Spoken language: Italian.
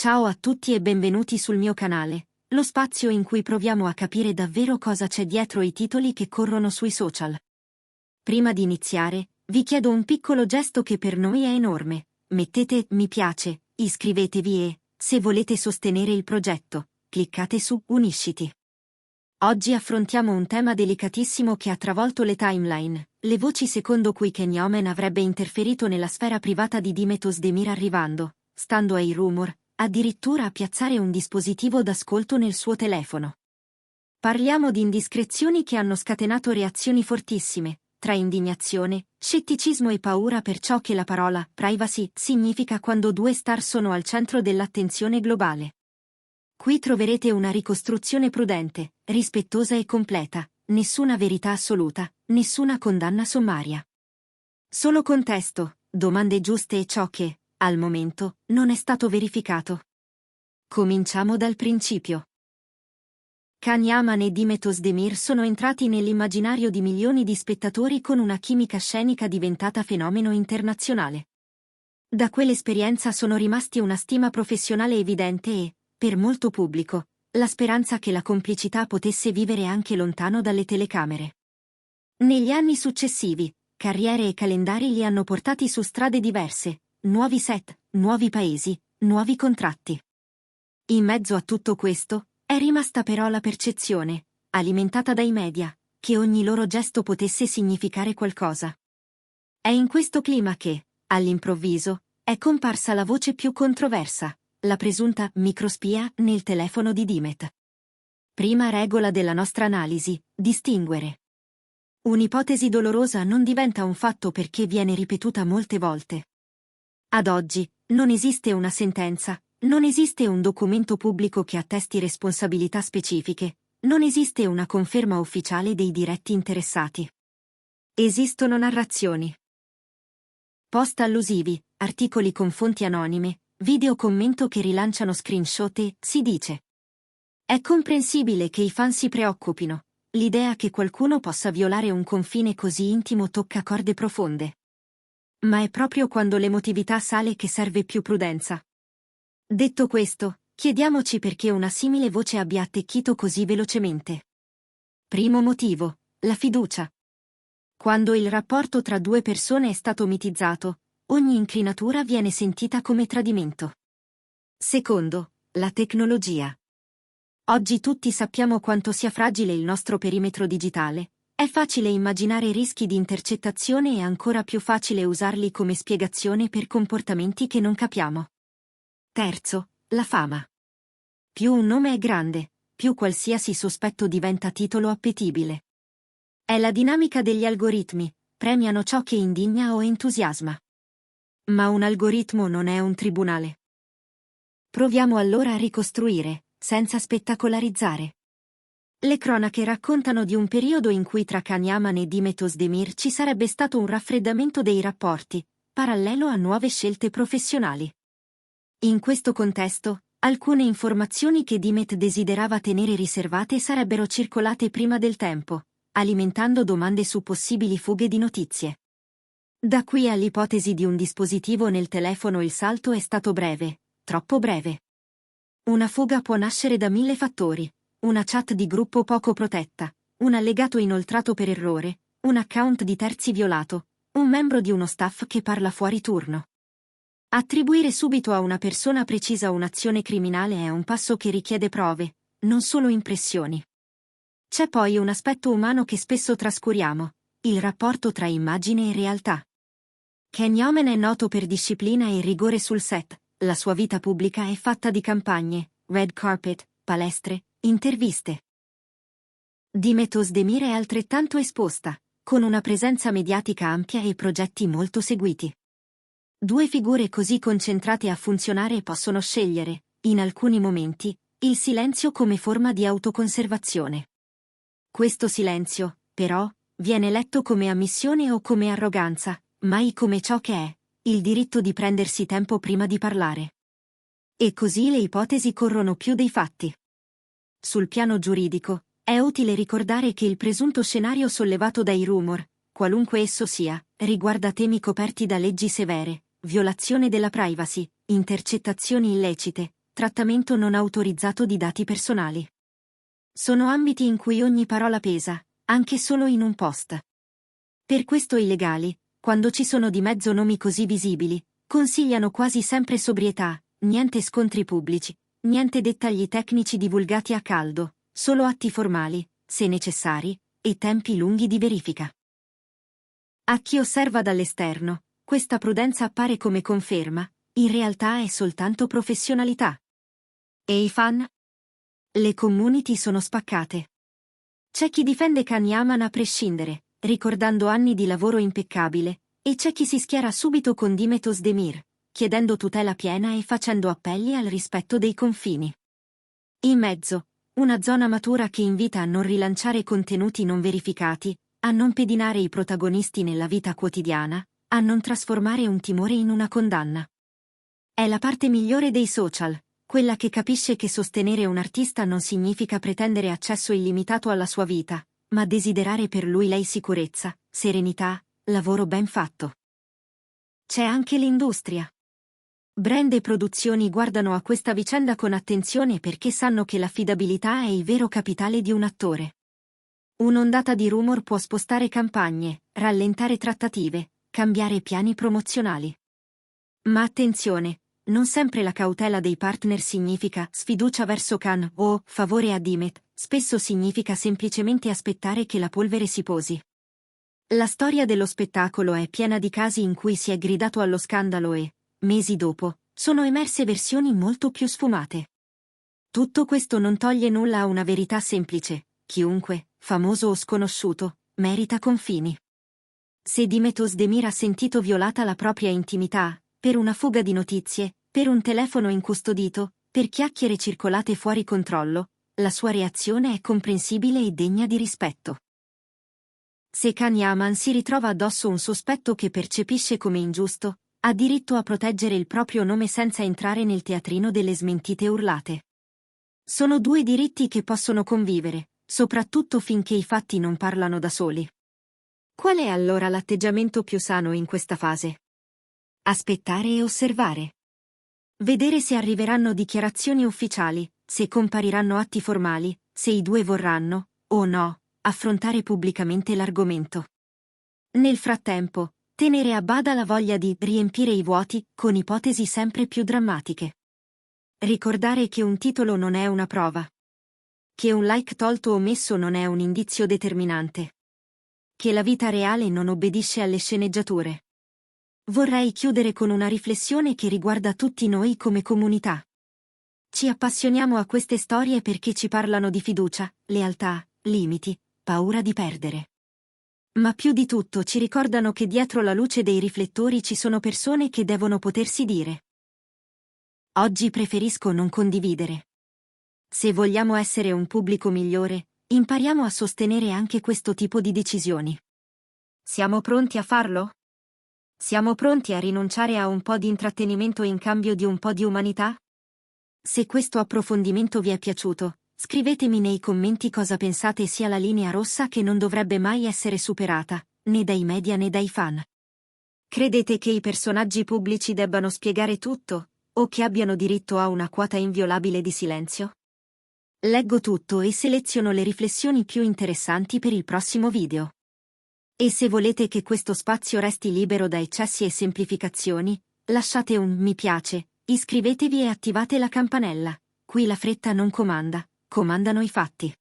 Ciao a tutti e benvenuti sul mio canale, lo spazio in cui proviamo a capire davvero cosa c'è dietro i titoli che corrono sui social. Prima di iniziare, vi chiedo un piccolo gesto che per noi è enorme. Mettete mi piace, iscrivetevi e, se volete sostenere il progetto, cliccate su Unisciti. Oggi affrontiamo un tema delicatissimo che ha travolto le timeline, le voci secondo cui Kenny Omen avrebbe interferito nella sfera privata di Dimet Özdemir arrivando, stando ai rumor, addirittura a piazzare un dispositivo d'ascolto nel suo telefono. Parliamo di indiscrezioni che hanno scatenato reazioni fortissime, tra indignazione, scetticismo e paura per ciò che la parola privacy significa quando due star sono al centro dell'attenzione globale. Qui troverete una ricostruzione prudente, rispettosa e completa, nessuna verità assoluta, nessuna condanna sommaria. Solo contesto, domande giuste e ciò che, al momento, non è stato verificato. Cominciamo dal principio. Kenny Omen e Dimet Özdemir sono entrati nell'immaginario di milioni di spettatori con una chimica scenica diventata fenomeno internazionale. Da quell'esperienza sono rimasti una stima professionale evidente e, per molto pubblico, la speranza che la complicità potesse vivere anche lontano dalle telecamere. Negli anni successivi, carriere e calendari li hanno portati su strade diverse, nuovi set, nuovi paesi, nuovi contratti. In mezzo a tutto questo, è rimasta però la percezione, alimentata dai media, che ogni loro gesto potesse significare qualcosa. È in questo clima che, all'improvviso, è comparsa la voce più controversa, la presunta microspia nel telefono di Dimet. Prima regola della nostra analisi, distinguere. Un'ipotesi dolorosa non diventa un fatto perché viene ripetuta molte volte. Ad oggi, non esiste una sentenza, non esiste un documento pubblico che attesti responsabilità specifiche, non esiste una conferma ufficiale dei diretti interessati. Esistono narrazioni, post allusivi, articoli con fonti anonime, video commento che rilanciano screenshot e, si dice. È comprensibile che i fan si preoccupino, l'idea che qualcuno possa violare un confine così intimo tocca corde profonde. Ma è proprio quando l'emotività sale che serve più prudenza. Detto questo, chiediamoci perché una simile voce abbia attecchito così velocemente. Primo motivo, la fiducia. Quando il rapporto tra due persone è stato mitizzato, ogni incrinatura viene sentita come tradimento. Secondo, la tecnologia. Oggi tutti sappiamo quanto sia fragile il nostro perimetro digitale, è facile immaginare rischi di intercettazione e ancora più facile usarli come spiegazione per comportamenti che non capiamo. Terzo, la fama. Più un nome è grande, più qualsiasi sospetto diventa titolo appetibile. È la dinamica degli algoritmi, premiano ciò che indigna o entusiasma. Ma un algoritmo non è un tribunale. Proviamo allora a ricostruire, senza spettacolarizzare. Le cronache raccontano di un periodo in cui tra Kenny Omen e Dimet Özdemir ci sarebbe stato un raffreddamento dei rapporti, parallelo a nuove scelte professionali. In questo contesto, alcune informazioni che Dimet desiderava tenere riservate sarebbero circolate prima del tempo, alimentando domande su possibili fughe di notizie. Da qui all'ipotesi di un dispositivo nel telefono il salto è stato breve, troppo breve. Una fuga può nascere da 1000 fattori. Una chat di gruppo poco protetta, un allegato inoltrato per errore, un account di terzi violato, un membro di uno staff che parla fuori turno. Attribuire subito a una persona precisa un'azione criminale è un passo che richiede prove, non solo impressioni. C'è poi un aspetto umano che spesso trascuriamo, il rapporto tra immagine e realtà. Kenny Omen è noto per disciplina e rigore sul set, la sua vita pubblica è fatta di campagne, red carpet, palestre, interviste. Dimet Özdemir è altrettanto esposta, con una presenza mediatica ampia e progetti molto seguiti. Due figure così concentrate a funzionare possono scegliere, in alcuni momenti, il silenzio come forma di autoconservazione. Questo silenzio, però, viene letto come ammissione o come arroganza, mai come ciò che è, il diritto di prendersi tempo prima di parlare. E così le ipotesi corrono più dei fatti. Sul piano giuridico, è utile ricordare che il presunto scenario sollevato dai rumor, qualunque esso sia, riguarda temi coperti da leggi severe, violazione della privacy, intercettazioni illecite, trattamento non autorizzato di dati personali. Sono ambiti in cui ogni parola pesa, anche solo in un post. Per questo i legali, quando ci sono di mezzo nomi così visibili, consigliano quasi sempre sobrietà, niente scontri pubblici, niente dettagli tecnici divulgati a caldo, solo atti formali, se necessari, e tempi lunghi di verifica. A chi osserva dall'esterno, questa prudenza appare come conferma, in realtà è soltanto professionalità. E i fan? Le community sono spaccate. C'è chi difende Can Yaman a prescindere, ricordando anni di lavoro impeccabile, e c'è chi si schiera subito con Demet Özdemir, chiedendo tutela piena e facendo appelli al rispetto dei confini. In mezzo, una zona matura che invita a non rilanciare contenuti non verificati, a non pedinare i protagonisti nella vita quotidiana, a non trasformare un timore in una condanna. È la parte migliore dei social, quella che capisce che sostenere un artista non significa pretendere accesso illimitato alla sua vita, ma desiderare per lei sicurezza, serenità, lavoro ben fatto. C'è anche l'industria. Brand e produzioni guardano a questa vicenda con attenzione perché sanno che l'affidabilità è il vero capitale di un attore. Un'ondata di rumor può spostare campagne, rallentare trattative, cambiare piani promozionali. Ma attenzione, non sempre la cautela dei partner significa sfiducia verso Can o favore a Demet, spesso significa semplicemente aspettare che la polvere si posi. La storia dello spettacolo è piena di casi in cui si è gridato allo scandalo e, mesi dopo, sono emerse versioni molto più sfumate. Tutto questo non toglie nulla a una verità semplice: chiunque, famoso o sconosciuto, merita confini. Se Demet Özdemir ha sentito violata la propria intimità, per una fuga di notizie, per un telefono incustodito, per chiacchiere circolate fuori controllo, la sua reazione è comprensibile e degna di rispetto. Se Can Yaman si ritrova addosso un sospetto che percepisce come ingiusto, ha diritto a proteggere il proprio nome senza entrare nel teatrino delle smentite urlate. Sono due diritti che possono convivere, soprattutto finché i fatti non parlano da soli. Qual è allora l'atteggiamento più sano in questa fase? Aspettare e osservare. Vedere se arriveranno dichiarazioni ufficiali, se compariranno atti formali, se i due vorranno, o no, affrontare pubblicamente l'argomento. Nel frattempo, tenere a bada la voglia di riempire i vuoti con ipotesi sempre più drammatiche. Ricordare che un titolo non è una prova. Che un like tolto o messo non è un indizio determinante. Che la vita reale non obbedisce alle sceneggiature. Vorrei chiudere con una riflessione che riguarda tutti noi come comunità. Ci appassioniamo a queste storie perché ci parlano di fiducia, lealtà, limiti, paura di perdere. Ma più di tutto ci ricordano che dietro la luce dei riflettori ci sono persone che devono potersi dire: oggi preferisco non condividere. Se vogliamo essere un pubblico migliore, impariamo a sostenere anche questo tipo di decisioni. Siamo pronti a farlo? Siamo pronti a rinunciare a un po' di intrattenimento in cambio di un po' di umanità? Se questo approfondimento vi è piaciuto, scrivetemi nei commenti cosa pensate sia la linea rossa che non dovrebbe mai essere superata, né dai media né dai fan. Credete che i personaggi pubblici debbano spiegare tutto, o che abbiano diritto a una quota inviolabile di silenzio? Leggo tutto e seleziono le riflessioni più interessanti per il prossimo video. E se volete che questo spazio resti libero da eccessi e semplificazioni, lasciate un mi piace, iscrivetevi e attivate la campanella. Qui la fretta non comanda, comandano i fatti.